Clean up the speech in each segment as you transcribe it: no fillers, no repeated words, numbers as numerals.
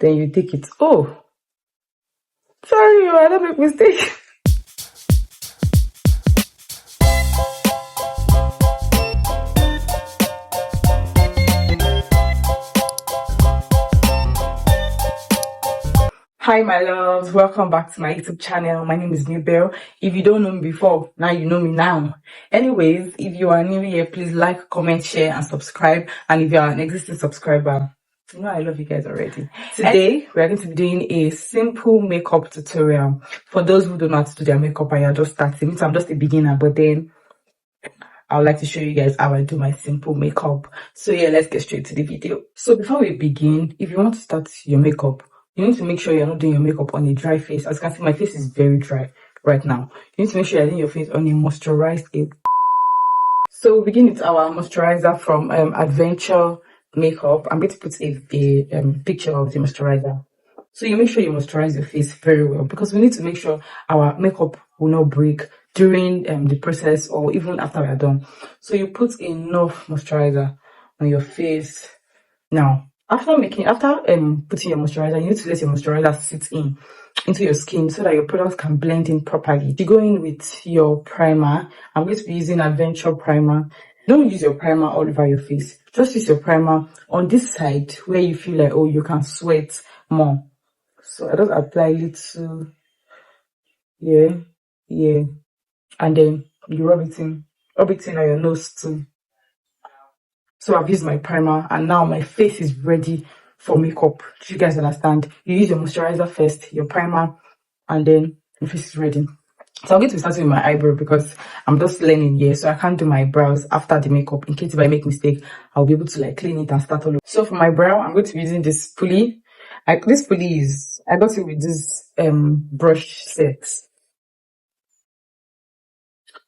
Then you take it. Oh, sorry, I don't make mistake. Hi my loves, welcome back to my YouTube channel. My name is Newbell. If you don't know me before, now you know me now. Anyways, if you are new here, please like, comment, share and subscribe. And if you are an existing subscriber, you know I love you guys already. Today we are going to be doing a simple makeup tutorial for those who don't know how to do their makeup and you're just starting. I'm just a beginner, but then I would like to show you guys how I do my simple makeup. So yeah, let's get straight to the video. So before we begin, if you want to start your makeup, you need to make sure you're not doing your makeup on a dry face. As you can see, my face is very dry right now. You need to make sure you're doing your face on a moisturized. So we begin with our moisturizer from Adventure Makeup. I'm going to put a picture of the moisturizer. So you make sure you moisturize your face very well because we need to make sure our makeup will not break during the process or even after we are done. So you put enough moisturizer on your face. Now, after putting your moisturizer, you need to let your moisturizer sit into your skin so that your products can blend in properly. You go in with your primer. I'm going to be using Adventure primer. Don't use your primer all over your face. Just use your primer on this side where you feel like, oh, you can sweat more. So I just apply a little, yeah, and then you rub it in on your nose too. So I've used my primer and now my face is ready for makeup. Do you guys understand? You use your moisturizer first, your primer, and then your face is ready. So I'm going to be starting with my eyebrow because I'm just learning here, so I can't do my brows after the makeup. In case if I make mistake, I'll be able to like clean it and start all over. So for my brow, I'm going to be using this pulley. This pulley is, I got it with this brush set.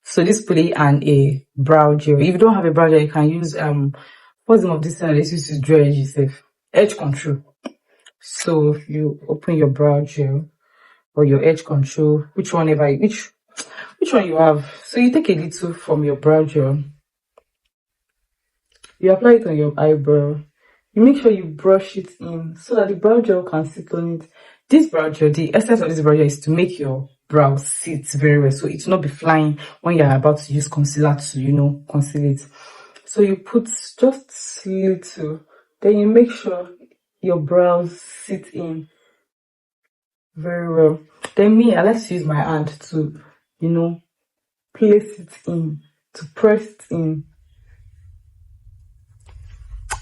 So this pulley and a brow gel. If you don't have a brow gel, you can use what's the name of this thing? This is to draw edge control. So you open your brow gel or your edge control, which one you have. So you take a little from your brow gel, you apply it on your eyebrow. You make sure you brush it in so that the brow gel can sit on it. This brow gel, the essence of this brow gel is to make your brows sit very well, so it will not be flying when you're about to use concealer to, conceal it. So you put just little, then you make sure your brows sit in very well. Then I like to use my hand to, place it in, to press it in.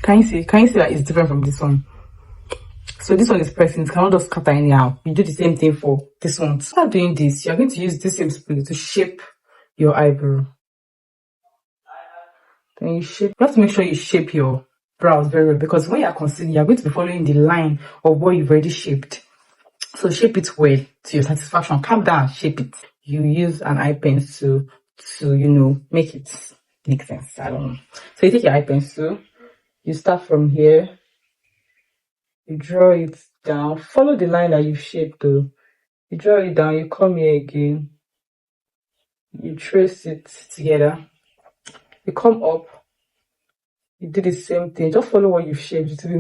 Can you see that it's different from this one? So this one is pressing, it cannot just scatter anyhow. You do the same thing for this one. So after doing this, you're going to use this same spoon to shape your eyebrow. Then you have to make sure you shape your brows very well because when you're concealing, you're going to be following the line of what you've already shaped. So shape it well to your satisfaction. Calm down, shape it. You use an eye pencil to make it make sense. I don't know. So you take your eye pencil, you start from here. You draw it down. Follow the line that you've shaped though. You draw it down, you come here again. You trace it together. You come up. You do the same thing. Just follow what you've shaped. It will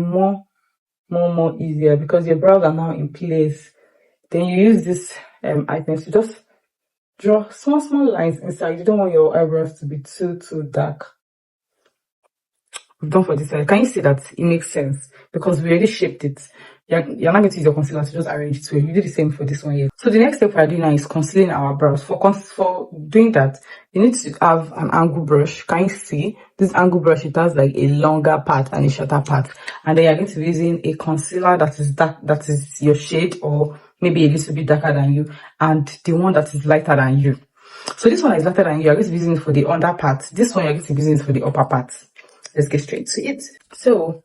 be more easier because your brows are now in place. Then you use this eye pencil. Just draw small lines inside. You don't want your eyebrows to be too dark. We've done for this side. Can you see that it makes sense? Because we already shaped it. You're not going to use your concealer to just arrange it. So you do the same for this one here. So the next step we're doing now is concealing our brows. For doing that, you need to have an angle brush. Can you see this angle brush? It has like a longer part and a shorter part. And then you're going to be using a concealer that is dark, that is your shade or maybe a little bit darker than you, and the one that is lighter than you. So this one is lighter than you. You're going to be using it for the under part. This one you're going to be using it for the upper part. Let's get straight to it. So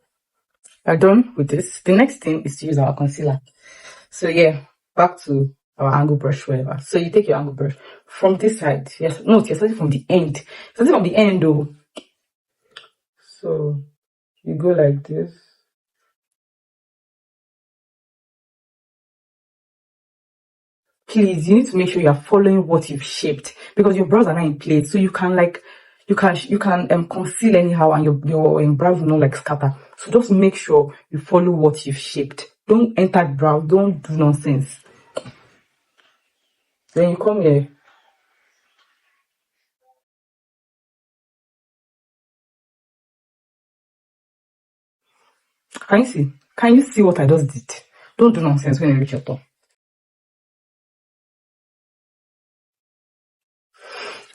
we're done with this. The next thing is to use our concealer. So yeah, back to our angle brush, whatever. So you take your angle brush from this side. You're starting from the end. Starting from the end though. So you go like this. Please, you need to make sure you are following what you've shaped because your brows are not in place. So you can conceal anyhow and your brows will not like scatter. So just make sure you follow what you've shaped. Don't enter the brow. Don't do nonsense. Then you come here. Can you see? Can you see what I just did? Don't do nonsense when you reach your top.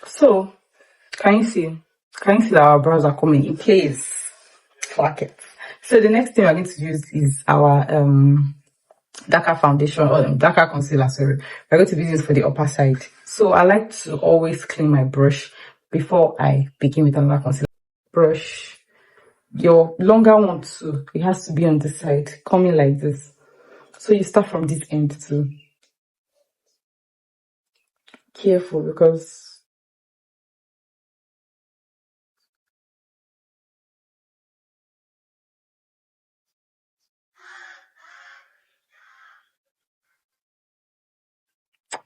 So, can you see? Can you see that our brows are coming in place? Flack it. So the next thing we're going to use is our darker foundation or darker concealer. Sorry, we're going to be using this for the upper side. So I like to always clean my brush before I begin with another concealer. Brush, your longer one too. It has to be on the side, coming like this. So you start from this end too. Careful because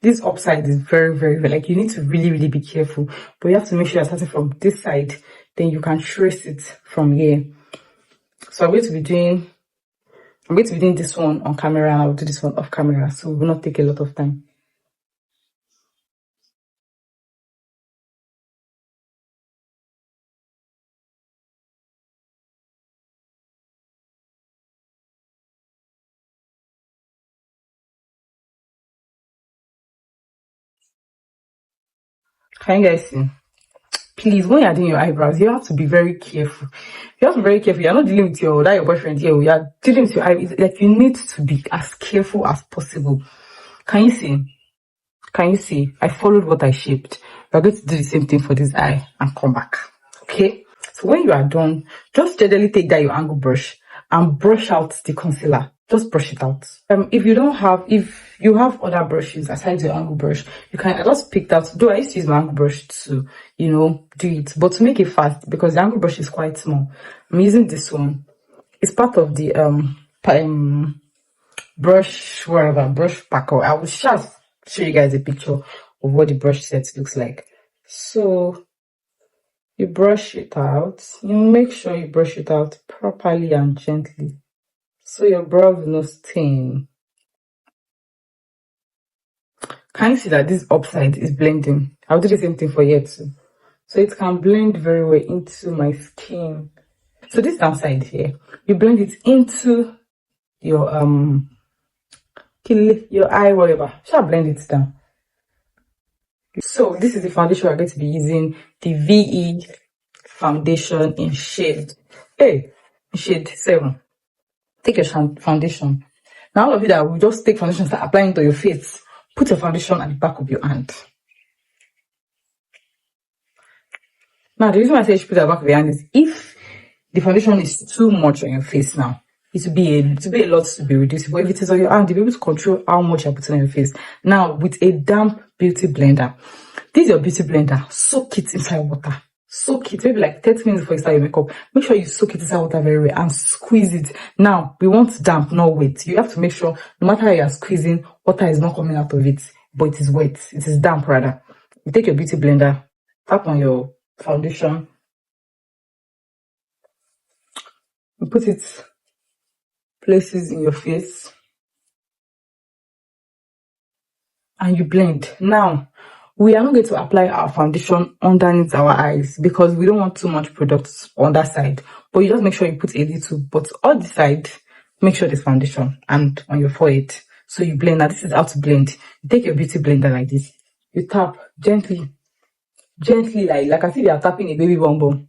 this upside is very like you need to really be careful, but you have to make sure you're starting from this side, then you can trace it from here. So I'm going to be doing this one on camera and I'll do this one off camera, so it will not take a lot of time. Can you guys see? Please, when you're doing your eyebrows, you have to be very careful. You have to be very careful. You're not dealing with your boyfriend here. You are dealing with your eyes. Like you need to be as careful as possible. Can you see? Can you see? I followed what I shaped. We're going to do the same thing for this eye and come back. Okay? So when you are done, just gently take that your angle brush and brush out the concealer. Just brush it out. If you have other brushes aside your angle brush, you can just pick that. Though I used to use my angle brush to, do it, but to make it fast because the angle brush is quite small. I'm using this one. It's part of the brush pack. I will just show you guys a picture of what the brush set looks like. So you brush it out. You make sure you brush it out properly and gently, so your brows will not stain. Can you see that this upside is blending? I'll do the same thing for here too. So it can blend very well into my skin. So this downside here, you blend it into your eye, whatever. Shall blend it down. So this is the foundation we're going to be using, the VE foundation in shade 7. Take your foundation. Now all of you that will just take foundation and start applying to your face, put your foundation at the back of your hand. Now the reason why I say you should put it at the back of your hand is if the foundation is too much on your face now, it will be a lot to be reduced. But if it is on your hand, you'll be able to control how much you're putting on your face. Now with a damp beauty blender, this is your beauty blender, soak it inside water. Soak it maybe like 30 minutes before you start your makeup. Make sure you soak it inside water very well and squeeze it. Now we want damp, not wet. You have to make sure no matter how you are squeezing, water is not coming out of it, but it is wet. It is damp rather. You take your beauty blender, tap on your foundation, you put it places in your face, and you blend. Now we are not going to apply our foundation underneath our eyes because we don't want too much product on that side, but you just make sure you put a little, but on the side make sure there's foundation and on your forehead. So you blend. Now this is how to blend. You take your beauty blender like this, you tap gently like I see you are tapping a baby bonbon.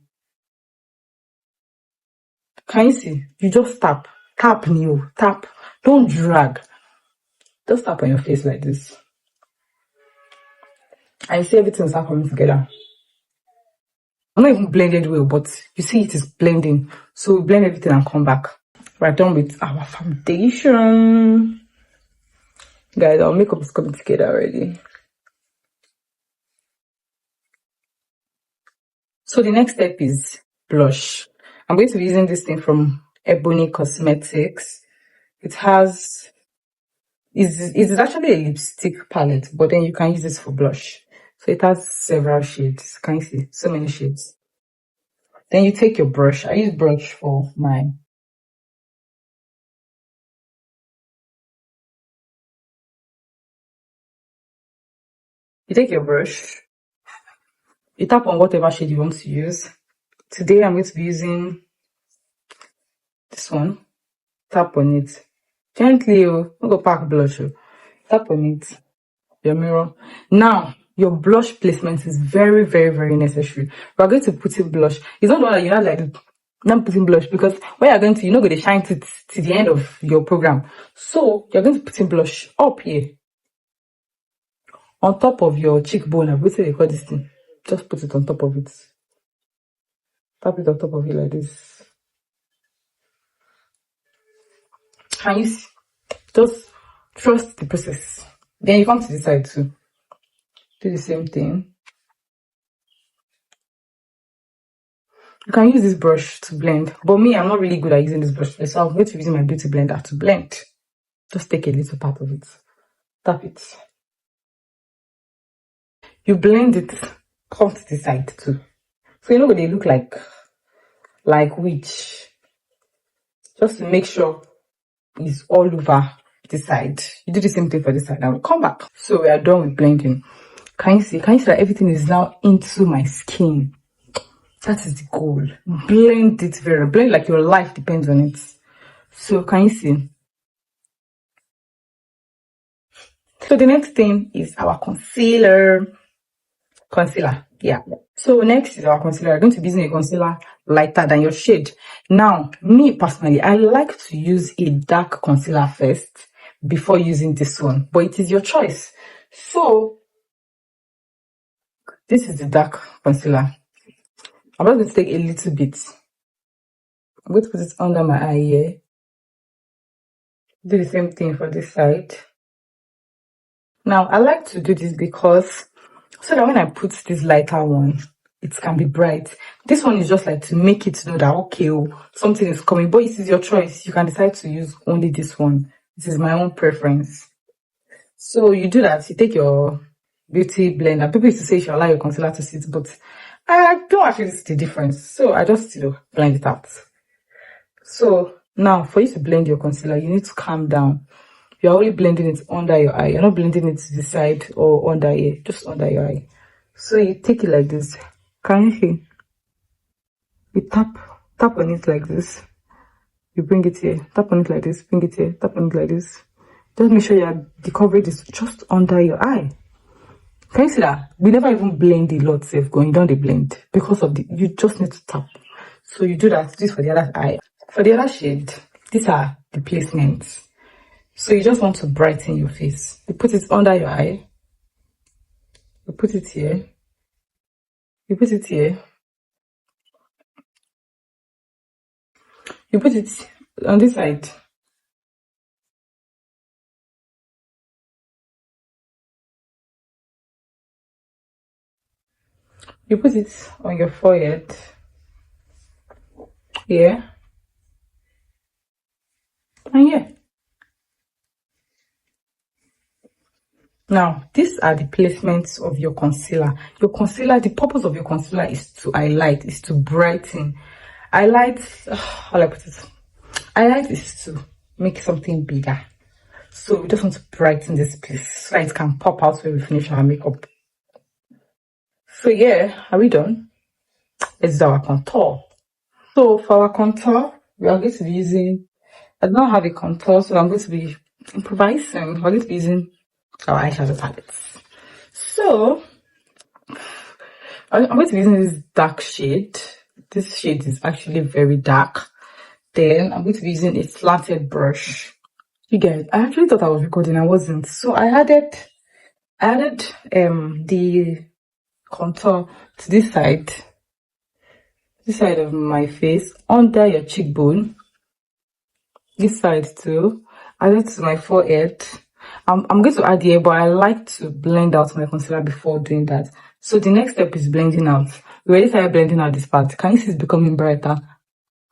Can you see? You just tap new, tap, don't drag, just tap on your face like this. I see everything start coming together. I'm not even blended well, but you see it is blending. So we blend everything and come back. We're done with our foundation. Guys, our makeup is coming together already. So the next step is blush. I'm going to be using this thing from Ebony Cosmetics. It is actually a lipstick palette, but then you can use this for blush. So it has several shades. Can you see? So many shades. Then you take your brush. I use brush for my You take your brush, you tap on whatever shade you want to use. Today I'm going to be using this one. Tap on it. Gently, don't go pack blush. Tap on it. Your mirror. Now, your blush placement is very, very, very necessary. We're going to put in blush. It's not that you're not like not putting blush, because when you're going to, you're not going to shine it to the end of your program. So you're going to put in blush up here on top of your cheekbone. I'm going to record this thing. Just put it on top of it. Tap it on top of it like this. Can you see? Just trust the process. Then you come to this side too. Do the same thing. You can use this brush to blend, but me, I'm not really good at using this brush, so I'm going to be using my beauty blender to blend. Just take a little part of it. Tap it. You blend it, come to the side too. So you know what they look like witch. Just to make sure it's all over this side. You do the same thing for this side. I will come back. So we are done with blending. Can you see that everything is now into my skin? That is the goal. Blend it very, blend like your life depends on it. So can you see? So the next thing is our concealer. Yeah. So next is our concealer. We're going to be using a concealer lighter than your shade. Now, me personally, I like to use a dark concealer first before using this one, but it is your choice. So this is the dark concealer. I'm just going to take a little bit. I'm going to put it under my eye here. Do the same thing for this side. Now, I like to do this because so that when I put this lighter one, it can be bright. This one is just like to make it know that, okay, something is coming, but it is your choice. You can decide to use only this one. This is my own preference. So you do that. You take your beauty blender. People used to say you should allow your concealer to sit, but I don't actually see the difference. So I just, blend it out. So now for you to blend your concealer, you need to calm down. You're only blending it under your eye. You're not blending it to the side or under here, just under your eye. So you take it like this. Can you see? You tap on it like this. You bring it here. Tap on it like this. Bring it here. Tap on it like this. Just make sure the coverage is just under your eye. Can you see that? We never even blend a lot safe going down the blend because of you just need to tap. So you do that. This for the other eye. For the other shade, these are the placements. So you just want to brighten your face. You put it under your eye. You put it here. You put it here. You put it on this side. You put it on your forehead. Here. And here. Now, these are the placements of your concealer. Your concealer, the purpose of your concealer is to highlight, is to brighten. Highlight, how do I put it? Highlight is to make something bigger. So we just want to brighten this place so that it can pop out when we finish our makeup. So yeah, are we done? Let's do our contour. So for our contour, we are going to be using, I don't have a contour, so I'm going to be improvising. We're going to be using our eyeshadow palettes. So I'm going to be using this dark shade. This shade is actually very dark. Then I'm going to be using a flatted brush. You guys, I actually thought I was recording, I wasn't. So I added the contour to this side of my face, under your cheekbone, this side too, added to my forehead. I'm going to add here, but I like to blend out my concealer before doing that. So the next step is blending out. We already started blending out this part. Can you see it's becoming brighter?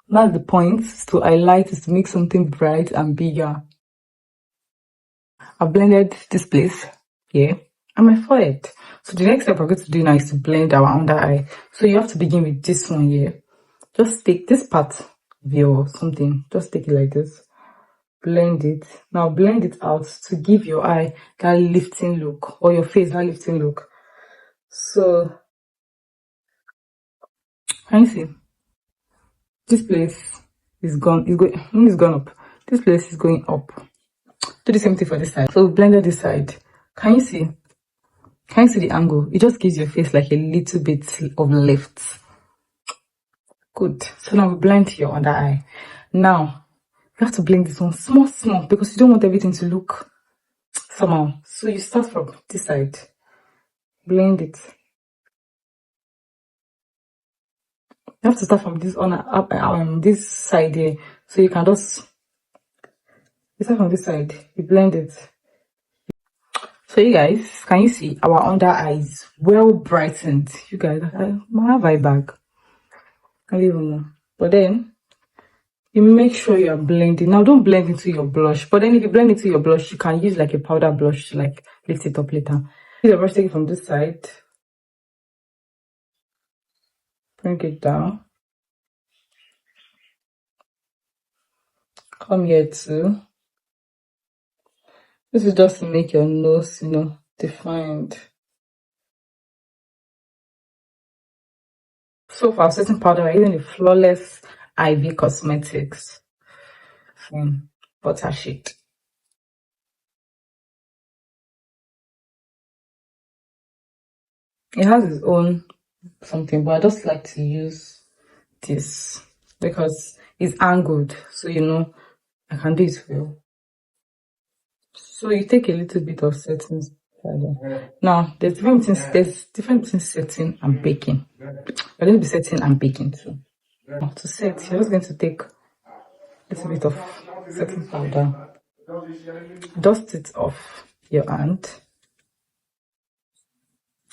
That's the point, to highlight, is to make something bright and bigger. I've blended this place here and my forehead. So the next step we're going to do now is to blend our under eye. So you have to begin with this one here. Just take this part of your something, just take it like this. blend it. Now blend it out to give your eye that lifting look, or your face that lifting look. So can you see this place is gone, it's gone up. This place is going up. Do the same thing for this side. So we blended this side. Can you see? Can you see the angle? It just gives your face like a little bit of lift. Good. So now we blend your under eye. Now you have to blend this one small because you don't want everything to look somehow. So you start from this side, blend it. You have to start from this on up this side here, so you can just start from this side. You blend it. So you guys, can you see our under eyes well brightened? You guys, I have eye bag. I don't even know, but then you make sure you are blending. Now don't blend into your blush, but then if you blend into your blush, you can use like a powder blush to like lift it up later. Use the brush, take it from this side, bring it down, come here too. This is just to make your nose, defined. So for our setting powder, we're using the Flawless IV Cosmetics butter sheet. It has its own something, but I just like to use this because it's angled, so I can do it well. So you take a little bit of setting powder. Now there's difference between setting and baking. We're going to be setting and baking too. Now, to set, you're just going to take a little bit of setting powder, dust it off your hand.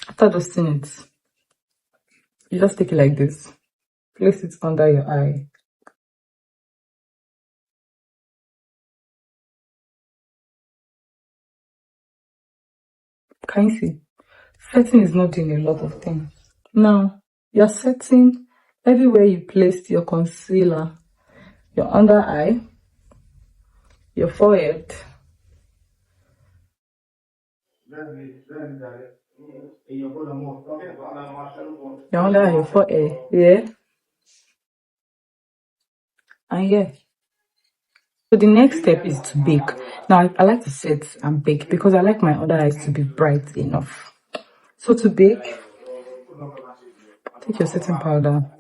After dusting it, you just take it like this, place it under your eye. Can you see? Setting is not doing a lot of things. Now, you're setting everywhere you placed your concealer, your under eye, your forehead, your under eye, your forehead, yeah, and yeah. So the next step is to bake. Now, I like to set and bake because I like my under eyes to be bright enough. So to bake, take your setting powder,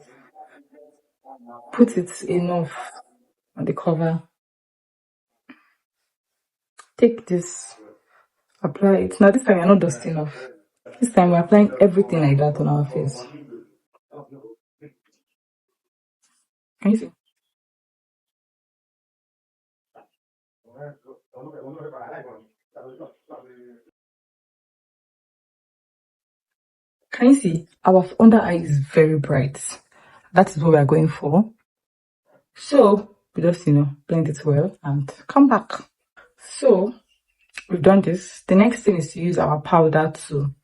put it enough on the cover. Take this, apply it. Now this time you're not dusting off. This time we're applying everything like that on our face. Can you see? Can you see? Our under eye is very bright. That is what we are going for. So we just, blend it well and come back. So we've done this. The next thing is to use our powder to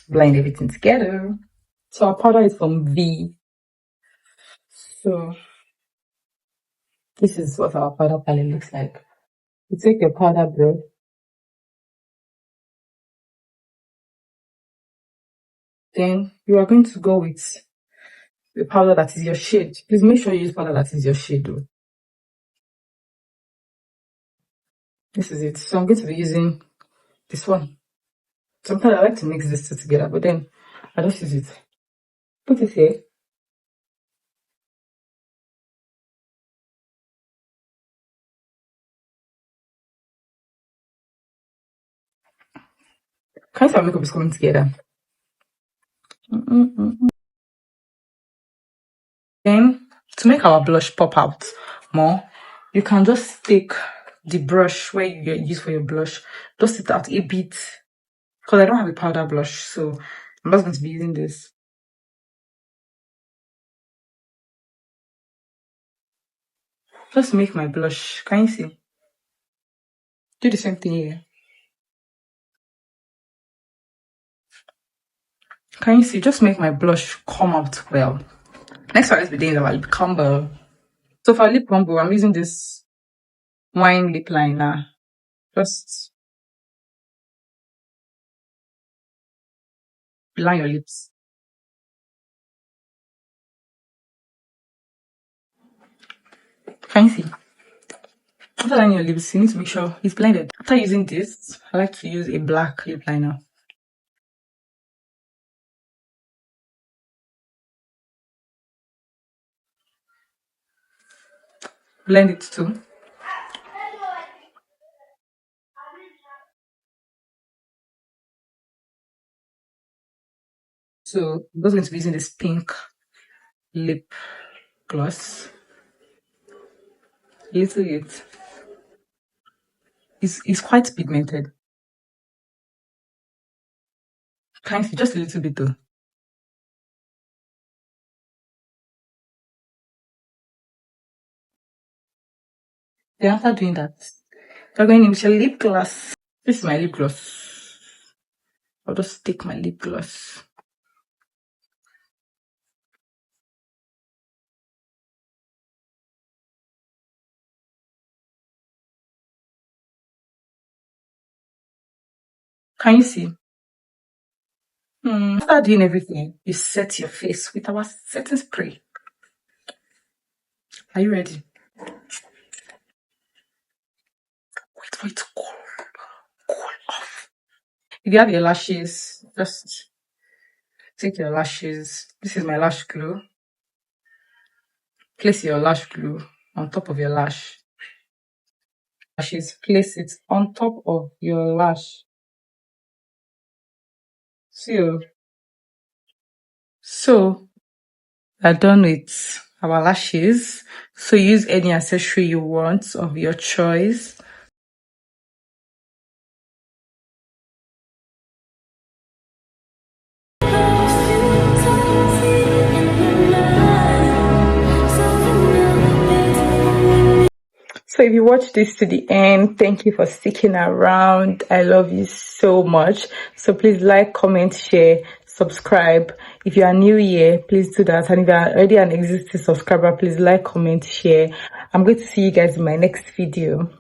blend everything together. So our powder is from V. So this is what our powder palette looks like. You take your powder brush, then you are going to go with the powder that is your shade. Please make sure you use powder that is your shade though. This is it. So I'm going to be using this one. Sometimes I like to mix these two together, but then I just use it. Put it here. Can you see our makeup is coming together? Then, to make our blush pop out more, you can just take the brush where you use for your blush, dust it out a bit, because I don't have a powder blush, so I'm just going to be using this. Just make my blush. Can you see? Do the same thing here. Can you see? Just make my blush come out well. Next one is be doing our lip combo. So for lip combo, I'm using this wine lip liner. Just line your lips. Can you see? After lining your lips, you need to make sure it's blended. After using this, I like to use a black lip liner. Blend it too. So I'm just going to be using this pink lip gloss. A little bit. It's quite pigmented. Kind of, just a little bit though. Then after doing that, you're going in with your lip gloss. This is my lip gloss. I'll just take my lip gloss. Can you see? After doing everything, you set your face with our setting spray. Are you ready? Wait for it to cool off. If you have your lashes, just take your lashes. This is my lash glue. Place your lash glue on top of your lash. Lashes, place it on top of your lash. So we're done with our lashes. So use any accessory you want of your choice. So if you watch this to the end, thank you for sticking around. I love you so much. So please like, comment, share, subscribe. If you are new here, please do that. And if you are already an existing subscriber, please like, comment, share. I'm going to see you guys in my next video.